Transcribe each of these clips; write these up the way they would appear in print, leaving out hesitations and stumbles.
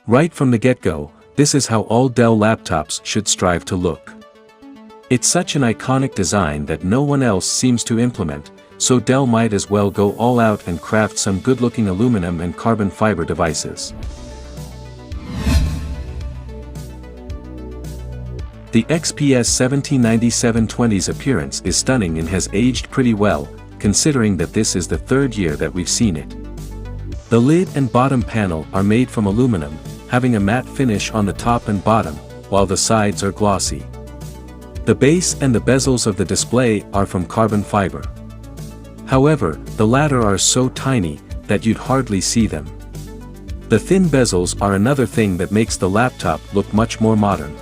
Right from the get-go, this is how all Dell laptops should strive to look. It's such an iconic design that no one else seems to implement, so Dell might as well go all out and craft some good-looking aluminum and carbon fiber devices. The XPS 179720's appearance is stunning and has aged pretty well, considering that this is the third year that we've seen it. The lid and bottom panel are made from aluminum, having a matte finish on the top and bottom, while the sides are glossy. The base and the bezels of the display are from carbon fiber. However, the latter are so tiny that you'd hardly see them. The thin bezels are another thing that makes the laptop look much more modern.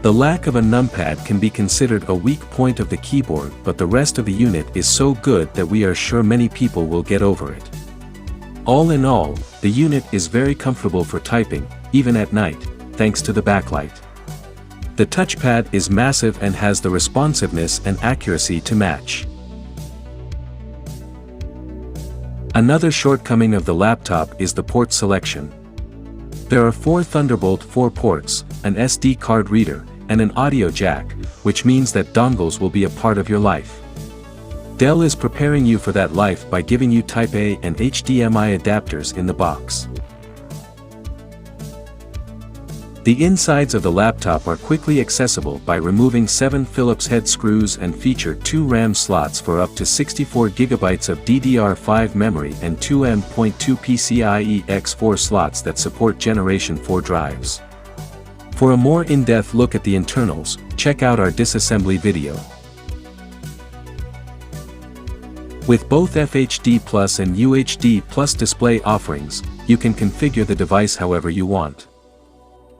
The lack of a numpad can be considered a weak point of the keyboard, but the rest of the unit is so good that we are sure many people will get over it. All in all, the unit is very comfortable for typing, even at night, thanks to the backlight. The touchpad is massive and has the responsiveness and accuracy to match. Another shortcoming of the laptop is the port selection. There are 4 Thunderbolt 4 ports, an SD card reader, and an audio jack, which means that dongles will be a part of your life. Dell is preparing you for that life by giving you Type A and HDMI adapters in the box. The insides of the laptop are quickly accessible by removing 7 Phillips head screws and feature 2 RAM slots for up to 64 GB of DDR5 memory and 2 M.2 PCIe X4 slots that support Generation 4 drives. For a more in-depth look at the internals, check out our disassembly video. With both FHD Plus and UHD Plus display offerings, you can configure the device however you want.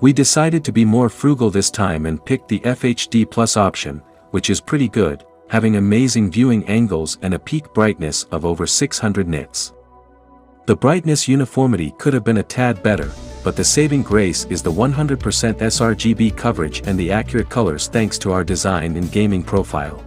We decided to be more frugal this time and picked the FHD Plus option, which is pretty good, having amazing viewing angles and a peak brightness of over 600 nits. The brightness uniformity could have been a tad better, but the saving grace is the 100% sRGB coverage and the accurate colors thanks to our design and gaming profile.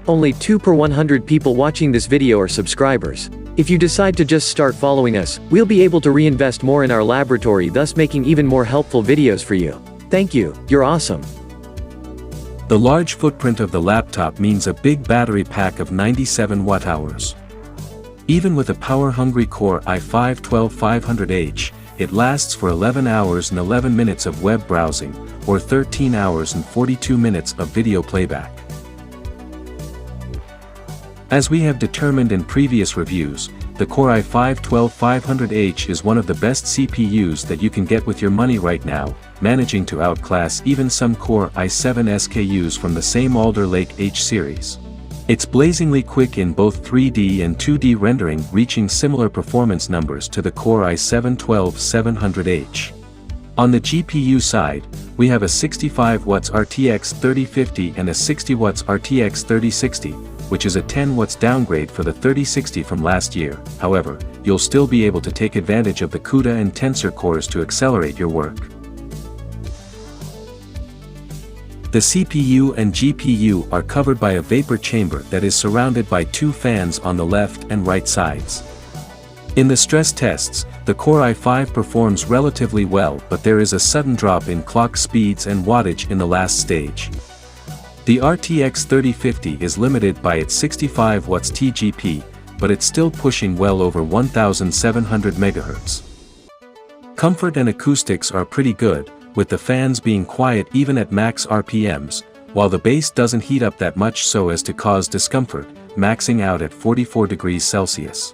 Only 2 per 100 people watching this video are subscribers. If you decide to just start following us, we'll be able to reinvest more in our laboratory, thus making even more helpful videos for you. Thank you, you're awesome. The large footprint of the laptop means a big battery pack of 97 watt-hours. Even with a power-hungry Core i5-12700H, it lasts for 11 hours and 11 minutes of web browsing, or 13 hours and 42 minutes of video playback. As we have determined in previous reviews, the Core i5-12700H is one of the best CPUs that you can get with your money right now, managing to outclass even some Core i7 SKUs from the same Alder Lake H series. It's blazingly quick in both 3D and 2D rendering, reaching similar performance numbers to the Core i7-12700H. On the GPU side, we have a 65 watts RTX 3050 and a 60 watts RTX 3060, which is a 10 watts downgrade for the 3060 from last year. However, you'll still be able to take advantage of the CUDA and Tensor cores to accelerate your work. The CPU and GPU are covered by a vapor chamber that is surrounded by 2 fans on the left and right sides. In the stress tests, the Core i5 performs relatively well, but there is a sudden drop in clock speeds and wattage in the last stage. The RTX 3050 is limited by its 65 watts TGP, but it's still pushing well over 1700 MHz. Comfort and acoustics are pretty good, with the fans being quiet even at max RPMs, while the base doesn't heat up that much so as to cause discomfort, maxing out at 44 degrees Celsius.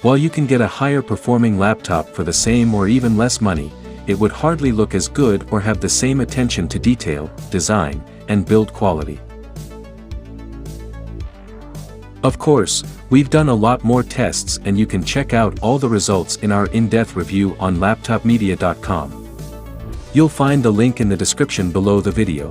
While you can get a higher performing laptop for the same or even less money, it would hardly look as good or have the same attention to detail, design, and build quality. Of course, we've done a lot more tests and you can check out all the results in our in-depth review on laptopmedia.com. You'll find the link in the description below the video.